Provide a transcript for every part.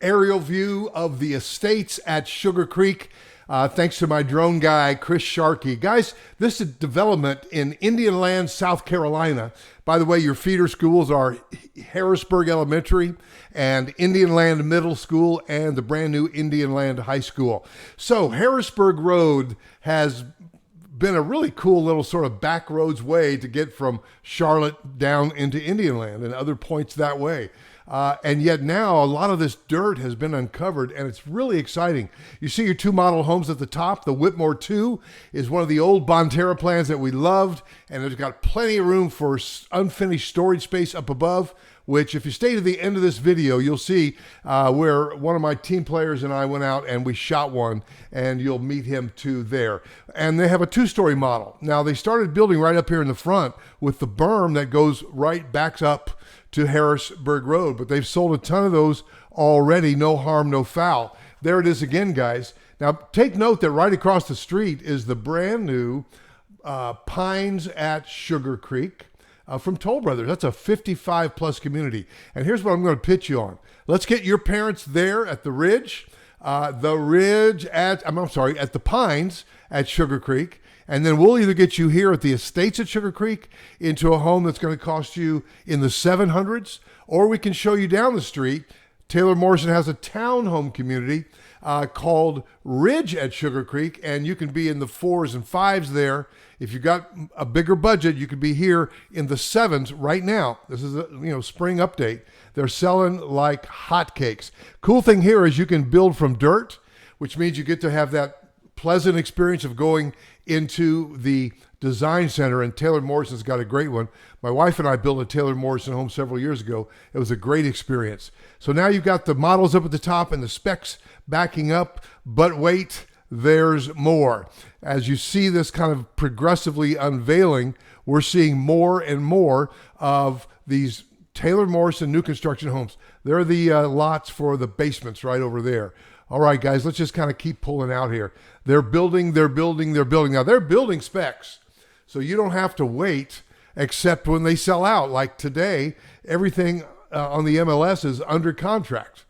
aerial view of the estates at Sugar Creek. Thanks to my drone guy, Chris Sharkey. Guys, this is development in Indian Land, South Carolina. By the way, your feeder schools are Harrisburg Elementary and Indian Land Middle School and the brand new Indian Land High School. So Harrisburg Road has been a really cool little sort of back roads way to get from Charlotte down into Indian Land and other points that way. And yet now a lot of this dirt has been uncovered and it's really exciting. You see your two model homes at the top. The Whitmore 2 is one of the old Bonterra plans that we loved, and it's got plenty of room for unfinished storage space up above, which if you stay to the end of this video, you'll see where one of my team players and I went out and we shot one, and you'll meet him too there. And they have a 2-story model. Now they started building right up here in the front with the berm that goes right backs up to Harrisburg Road, but they've sold a ton of those already. No harm, no foul. There it is again, guys. Now take note that right across the street is the brand new Pines at Sugar Creek from Toll Brothers. That's a 55 plus community. And here's what I'm going to pitch you on. Let's get your parents there at the Ridge, at the Pines at Sugar Creek. And then we'll either get you here at the estates at Sugar Creek into a home that's going to cost you in the 700s, or we can show you down the street. Taylor Morrison has a townhome community called Ridge at Sugar Creek, and you can be in the 4s and 5s there. If you've got a bigger budget, you could be here in the 7s right now. This is a spring update. They're selling like hotcakes. Cool thing here is you can build from dirt, which means you get to have that pleasant experience of going into the design center, and Taylor Morrison's got a great one. My wife and I built a Taylor Morrison home several years ago. It was a great experience. So now you've got the models up at the top and the specs backing up, but wait, there's more. As you see this kind of progressively unveiling, we're seeing more and more of these Taylor Morrison new construction homes. They're the lots for the basements right over there. All right, guys, let's just kind of keep pulling out here. They're building. Now, they're building specs, so you don't have to wait except when they sell out. Like today, everything on the MLS is under contract.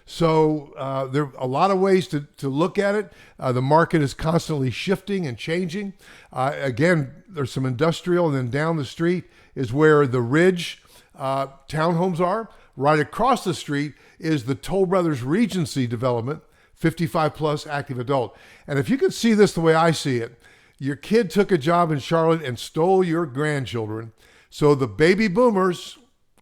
So there are a lot of ways to look at it. The market is constantly shifting and changing. Again, there's some industrial, and then down the street is where the Ridge townhomes are. Right across the street is the Toll Brothers Regency development, 55 plus active adult. And if you could see this the way I see it, your kid took a job in Charlotte and stole your grandchildren. So the baby boomers,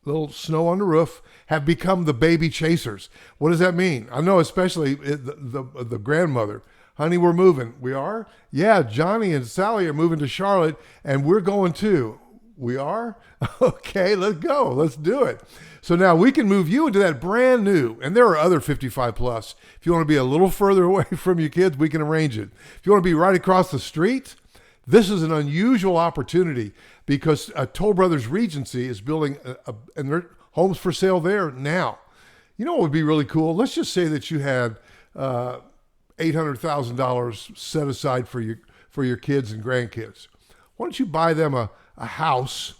little snow on the roof, have become the baby chasers. What does that mean? I know, especially the grandmother. Honey, we're moving. We are? Yeah, Johnny and Sally are moving to Charlotte, and we're going too. We are? Okay, let's go. Let's do it. So now we can move you into that brand new, and there are other 55 plus. If you want to be a little further away from your kids, we can arrange it. If you want to be right across the street, this is an unusual opportunity because Toll Brothers Regency is building and there are homes for sale there now. You know what would be really cool? Let's just say that you had $800,000 set aside for your kids and grandkids. Why don't you buy them a house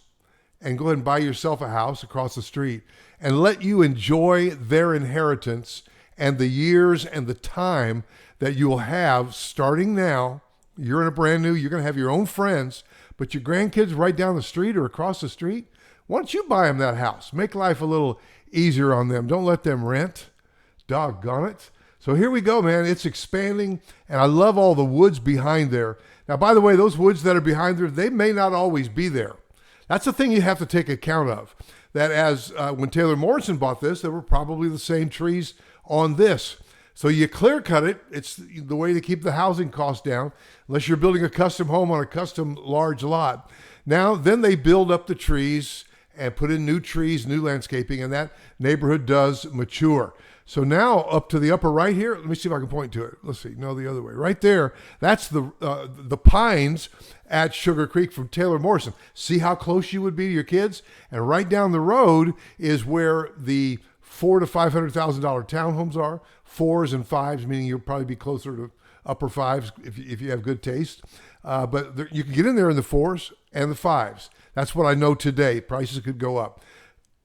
and go ahead and buy yourself a house across the street and let you enjoy their inheritance and the years and the time that you will have starting now. You're in a brand new, you're going to have your own friends, but your grandkids right down the street or across the street, why don't you buy them that house? Make life a little easier on them. Don't let them rent. Doggone it. So here we go, man. It's expanding, and I love all the woods behind there. Now, by the way, those woods that are behind there, they may not always be there. That's the thing you have to take account of. That as when Taylor Morrison bought this, there were probably the same trees on this. So you clear cut it. It's the way to keep the housing costs down, unless you're building a custom home on a custom large lot. Now, then they build up the trees and put in new trees, new landscaping, and that neighborhood does mature. So now up to the upper right here, let me see if I can point to it. Let's see, no, the other way. Right there, that's the Pines at Sugar Creek from Taylor Morrison. See how close you would be to your kids? And right down the road is where the $400,000 to $500,000 townhomes are, 4s and 5s, meaning you'll probably be closer to upper 5s if you have good taste. But you can get in there in the 4s and the 5s. That's what I know today. Prices could go up.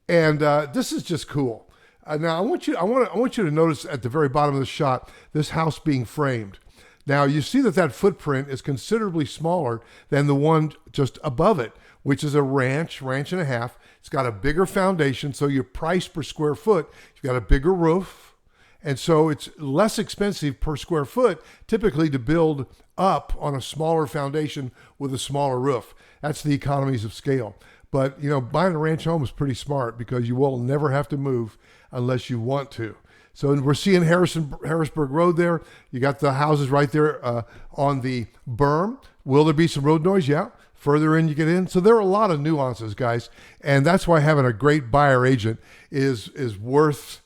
And this is just cool. Now I want you to notice at the very bottom of the shot this house being framed. Now you see that footprint is considerably smaller than the one just above it, which is a ranch and a half. It's got a bigger foundation, so your price per square foot, you've got a bigger roof, and so it's less expensive per square foot typically to build up on a smaller foundation with a smaller roof. That's the economies of scale. But buying a ranch home is pretty smart because you will never have to move unless you want to. So we're seeing Harrisburg Road there. You got the houses right there on the berm. Will there be some road noise? Yeah. Further in you get in. So there are a lot of nuances, guys. And that's why having a great buyer agent is worth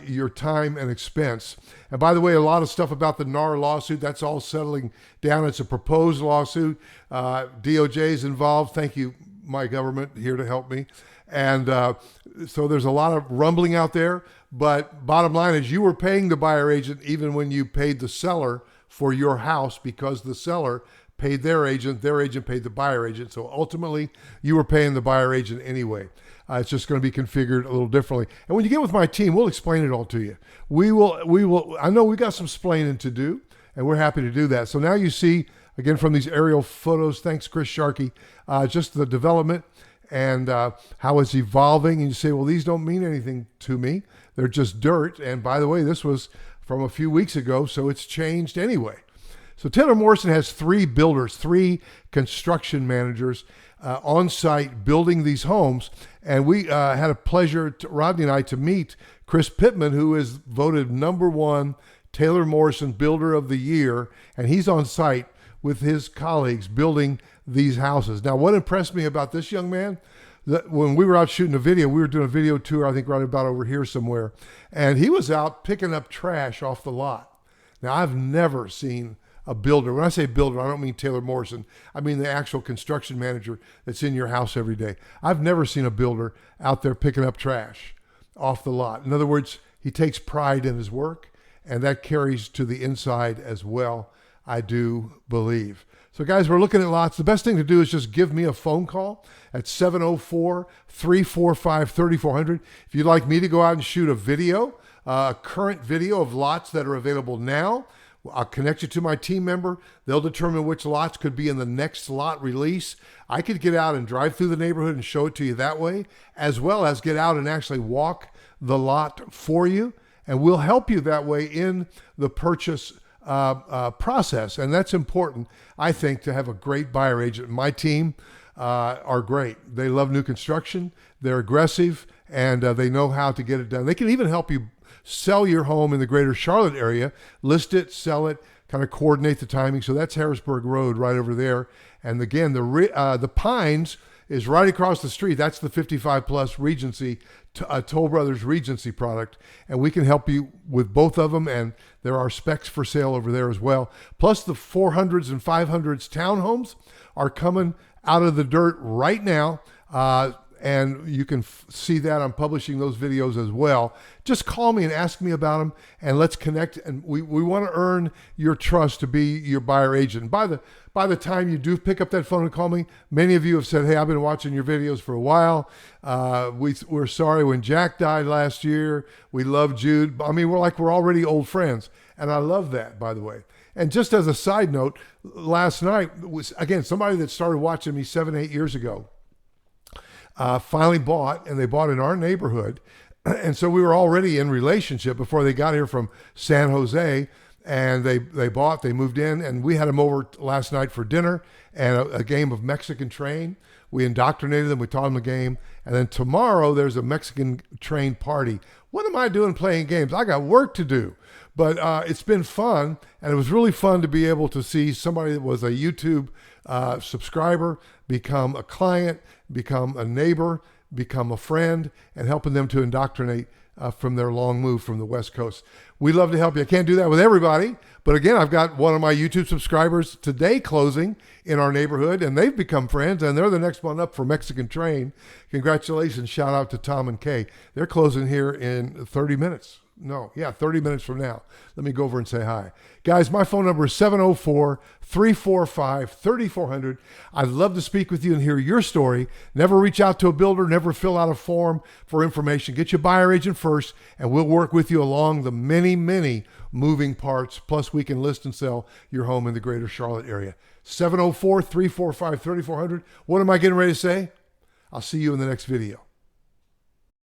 your time and expense. And by the way, a lot of stuff about the NAR lawsuit, that's all settling down. It's a proposed lawsuit. DOJ is involved. Thank you, my government, here to help me. And so there's a lot of rumbling out there. But bottom line is you were paying the buyer agent even when you paid the seller for your house because the seller paid their agent paid the buyer agent. So ultimately, you were paying the buyer agent anyway. It's just going to be configured a little differently. And when you get with my team, we'll explain it all to you. We will. I know we got some splaining to do, and we're happy to do that. So now you see, again, from these aerial photos, thanks, Chris Sharkey, just the development and how it's evolving. And you say, well, these don't mean anything to me. They're just dirt. And by the way, this was from a few weeks ago, so it's changed anyway. So Taylor Morrison has 3 builders, 3 construction managers on site building these homes. And we had a pleasure, Rodney and I, to meet Chris Pittman, who is voted #1 Taylor Morrison Builder of the Year. And he's on site with his colleagues building these houses. Now, what impressed me about this young man, that when we were out shooting a video, we were doing a video tour, I think right about over here somewhere. And he was out picking up trash off the lot. Now, I've never seen a builder. When I say builder, I don't mean Taylor Morrison. I mean the actual construction manager that's in your house every day. I've never seen a builder out there picking up trash off the lot. In other words, he takes pride in his work, and that carries to the inside as well, I do believe. So guys, we're looking at lots. The best thing to do is just give me a phone call at 704-345-3400. If you'd like me to go out and shoot a video, a current video of lots that are available now, I'll connect you to my team member. They'll determine which lots could be in the next lot release. I could get out and drive through the neighborhood and show it to you that way, as well as get out and actually walk the lot for you. And we'll help you that way in the purchase process. And that's important, I think, to have a great buyer agent. My team are great. They love new construction. They're aggressive, and they know how to get it done. They can even help you sell your home in the greater Charlotte area, list it, sell it, kind of coordinate the timing. So that's Harrisburg Road right over there. And again, the Pines is right across the street. That's the 55 plus Regency, Toll Brothers Regency product. And we can help you with both of them. And there are specs for sale over there as well. Plus the 400s and 500s townhomes are coming out of the dirt right now. And you can see that I'm publishing those videos as well. Just call me and ask me about them, and let's connect. And we want to earn your trust to be your buyer agent. By the time you do pick up that phone and call me, many of you have said, hey, I've been watching your videos for a while. We're sorry when Jack died last year. We love Jude. I mean, we're already old friends. And I love that, by the way. And just as a side note, last night was, again, somebody that started watching me 7-8 years ago. Finally bought, and they bought in our neighborhood. And so we were already in relationship before they got here from San Jose, and they bought, they moved in, and we had them over last night for dinner and a game of Mexican train. We indoctrinated them, we taught them the game, and then tomorrow there's a Mexican train party. What am I doing playing games? I got work to do. But it's been fun, and it was really fun to be able to see somebody that was a YouTube subscriber become a client, become a neighbor, become a friend, and helping them to indoctrinate from their long move from the West Coast. We love to help you. I can't do that with everybody, but again, I've got one of my YouTube subscribers today closing in our neighborhood, and they've become friends, and they're the next one up for Mexican Train. Congratulations. Shout out to Tom and Kay. They're closing here in 30 minutes. No, yeah, 30 minutes from now. Let me go over and say hi. Guys, my phone number is 704-345-3400. I'd love to speak with you and hear your story. Never reach out to a builder, never fill out a form for information. Get your buyer agent first, and we'll work with you along the many, many moving parts. Plus, we can list and sell your home in the greater Charlotte area. 704-345-3400. What am I getting ready to say? I'll see you in the next video.